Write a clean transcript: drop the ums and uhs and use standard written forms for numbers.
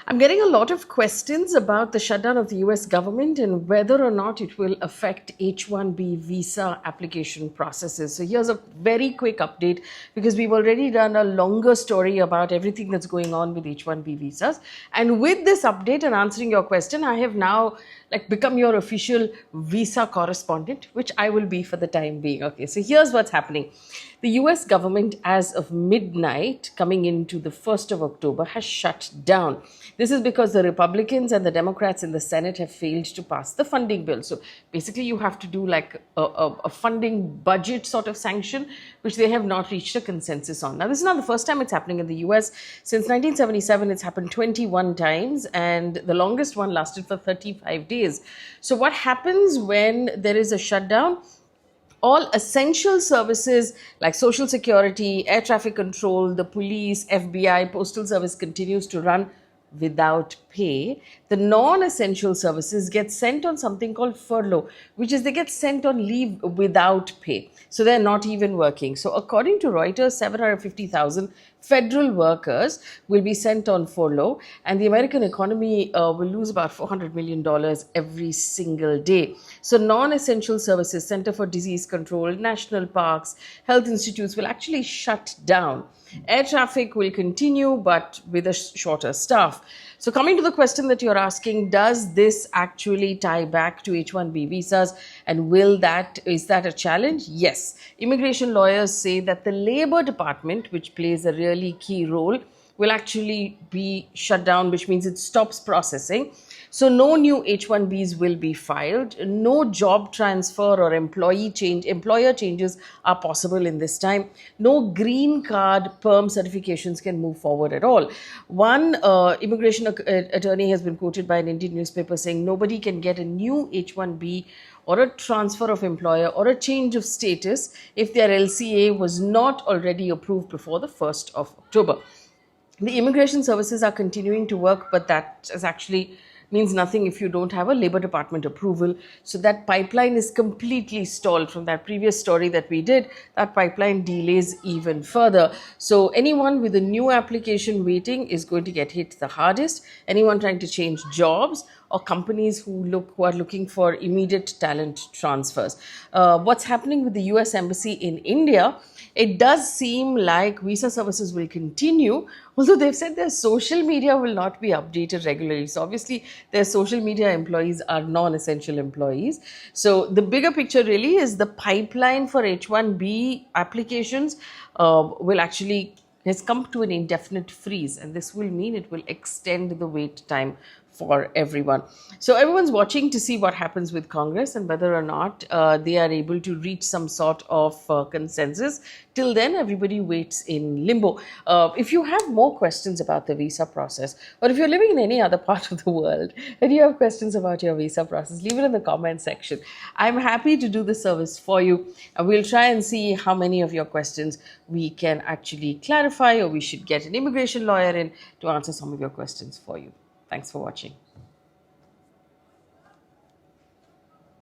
I'm getting a lot of questions about the shutdown of the US government and whether or not it will affect H-1B visa application processes. So here's a very quick update because we've already done a longer story about everything that's going on with H-1B visas. And with this update and answering your question, I have now become your official visa correspondent, which I will be for the time being. Okay, so here's what's happening. The US government, as of midnight, coming into the 1st of October, has shut down. This is because the Republicans and the Democrats in the Senate have failed to pass the funding bill. So basically, you have to do like a funding budget sort of sanction, which they have not reached a consensus on. Now, this is not the first time it's happening in the US. Since 1977, it's happened 21 times, and the longest one lasted for 35 days. So what happens when there is a shutdown? All essential services like social security, air traffic control, the police, FBI, postal service continues to run without pay. The non-essential services get sent on something called furlough, which is they get sent on leave without pay. So they're not even working. So according to Reuters, 750,000 federal workers will be sent on furlough, and the American economy will lose about $400 million every single day. So non-essential services, Center for Disease Control, national parks, health institutes will actually shut down. Air traffic will continue, but with a shorter staff. So coming to the question that you're asking, does this actually tie back to H-1B visas, and is that a challenge? Yes. Immigration lawyers say that the Labor Department, which plays a really key role, will actually be shut down, which means it stops processing. So no new H-1Bs will be filed. No job transfer or employer changes are possible in this time. No green card perm certifications can move forward at all. One immigration attorney has been quoted by an Indian newspaper saying nobody can get a new H-1B or a transfer of employer or a change of status if their LCA was not already approved before the 1st of October. The immigration services are continuing to work, but that is actually means nothing if you don't have a Labor Department approval. So that pipeline is completely stalled. From that previous story that we did, that pipeline delays even further. So anyone with a new application waiting is going to get hit the hardest. Anyone trying to change jobs, or companies who are looking for immediate talent transfers. What's happening with the US Embassy in India? It does seem like visa services will continue, although they've said their social media will not be updated regularly. So obviously their social media employees are non-essential employees. So the bigger picture really is the pipeline for H-1B applications has come to an indefinite freeze, and this will mean it will extend the wait time for everyone. So everyone's watching to see what happens with Congress and whether or not they are able to reach some sort of consensus. Till then, everybody waits in limbo. If you have more questions about the visa process, or if you're living in any other part of the world and you have questions about your visa process, leave it in the comment section. I'm happy to do the service for you, and we'll try and see how many of your questions we can actually clarify, or we should get an immigration lawyer in to answer some of your questions for you. Thanks for watching.